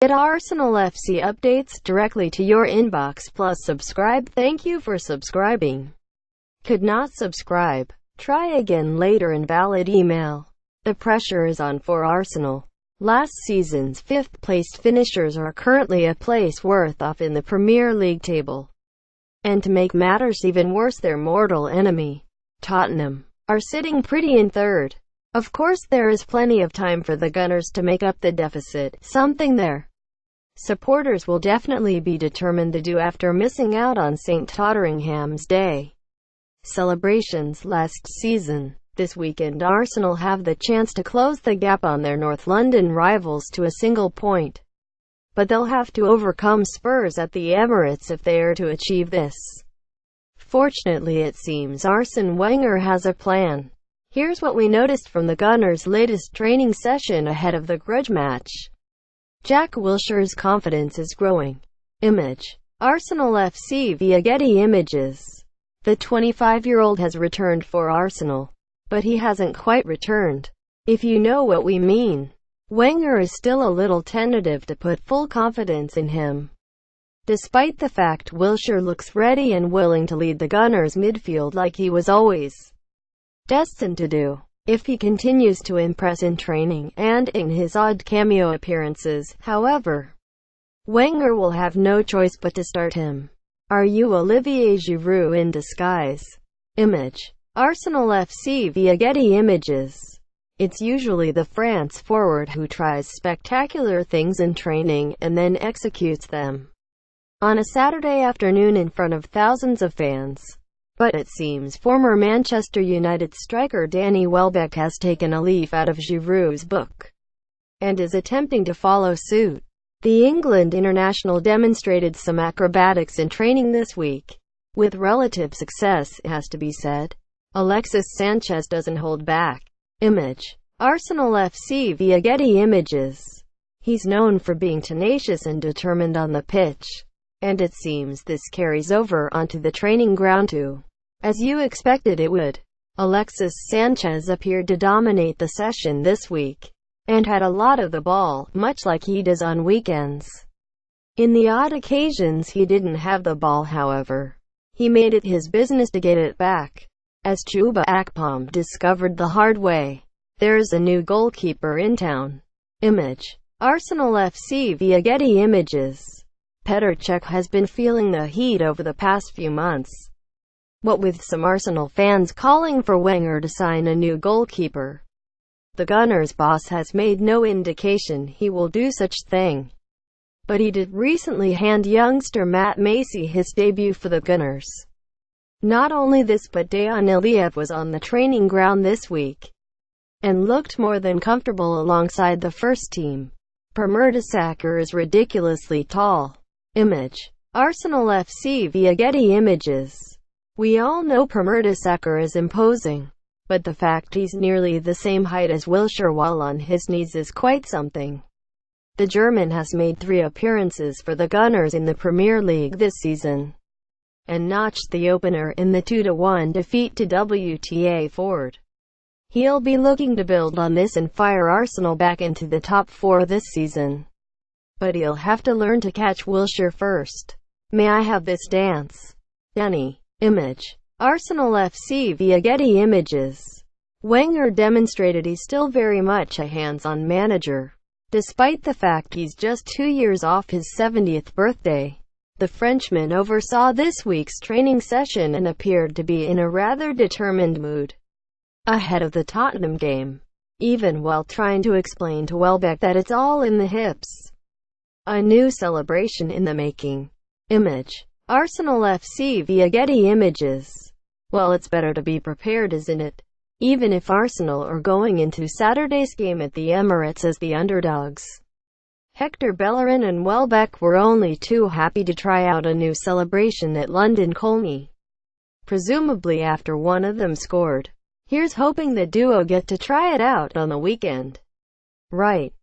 Get Arsenal FC updates directly to your inbox, plus subscribe. Thank you for subscribing. Could not subscribe? Try again later. Invalid email. The pressure is on for Arsenal. Last season's fifth-placed finishers are currently a place worth off in the Premier League table. And to make matters even worse, their mortal enemy, Tottenham, are sitting pretty in third. Of course, there is plenty of time for the Gunners to make up the deficit, something their supporters will definitely be determined to do after missing out on St. Totteringham's Day celebrations last season. This weekend, Arsenal have the chance to close the gap on their North London rivals to a single point. But they'll have to overcome Spurs at the Emirates if they are to achieve this. Fortunately, it seems Arsene Wenger has a plan. Here's what we noticed from the Gunners' latest training session ahead of the grudge match. Jack Wilshere's confidence is growing. Image. Arsenal FC via Getty Images. The 25-year-old has returned for Arsenal, but he hasn't quite returned, if you know what we mean. Wenger is still a little tentative to put full confidence in him, despite the fact Wilshere looks ready and willing to lead the Gunners midfield like he was always destined to do. If he continues to impress in training and in his odd cameo appearances, however, Wenger will have no choice but to start him. Are you Olivier Giroud in disguise? Image. Arsenal FC via Getty Images. It's usually the France forward who tries spectacular things in training and then executes them on a Saturday afternoon in front of thousands of fans. But it seems former Manchester United striker Danny Welbeck has taken a leaf out of Giroud's book and is attempting to follow suit. The England international demonstrated some acrobatics in training this week, with relative success, it has to be said. Alexis Sanchez doesn't hold back. Image. Arsenal FC via Getty Images. He's known for being tenacious and determined on the pitch, and it seems this carries over onto the training ground too. As you expected it would. Alexis Sanchez appeared to dominate the session this week, and had a lot of the ball, much like he does on weekends. In the odd occasions he didn't have the ball, however, he made it his business to get it back. As Chuba Akpom discovered the hard way, there's a new goalkeeper in town. Image. Arsenal FC via Getty Images. Petr Cech has been feeling the heat over the past few months, what with some Arsenal fans calling for Wenger to sign a new goalkeeper. The Gunners' boss has made no indication he will do such thing, but he did recently hand youngster Matt Macey his debut for the Gunners. Not only this, but Dejan Iliev was on the training ground this week and looked more than comfortable alongside the first team. Per Mertesacker is ridiculously tall. Image. Arsenal FC via Getty Images. We all know Per Mertesacker is imposing, but the fact he's nearly the same height as Wilshere while on his knees is quite something. The German has made 3 appearances for the Gunners in the Premier League this season, and notched the opener in the 2-1 defeat to WTA Ford. He'll be looking to build on this and fire Arsenal back into the top 4 this season. But he'll have to learn to catch Wilshere first. May I have this dance? Danny. Image. Arsenal FC via Getty Images. Wenger demonstrated he's still very much a hands-on manager, despite the fact he's just 2 years off his 70th birthday. The Frenchman oversaw this week's training session and appeared to be in a rather determined mood ahead of the Tottenham game, even while trying to explain to Welbeck that it's all in the hips. A new celebration in the making. Image. Arsenal FC via Getty Images. Well, it's better to be prepared, isn't it? Even if Arsenal are going into Saturday's game at the Emirates as the underdogs. Hector Bellerin and Welbeck were only too happy to try out a new celebration at London Colney, presumably after one of them scored. Here's hoping the duo get to try it out on the weekend. Right.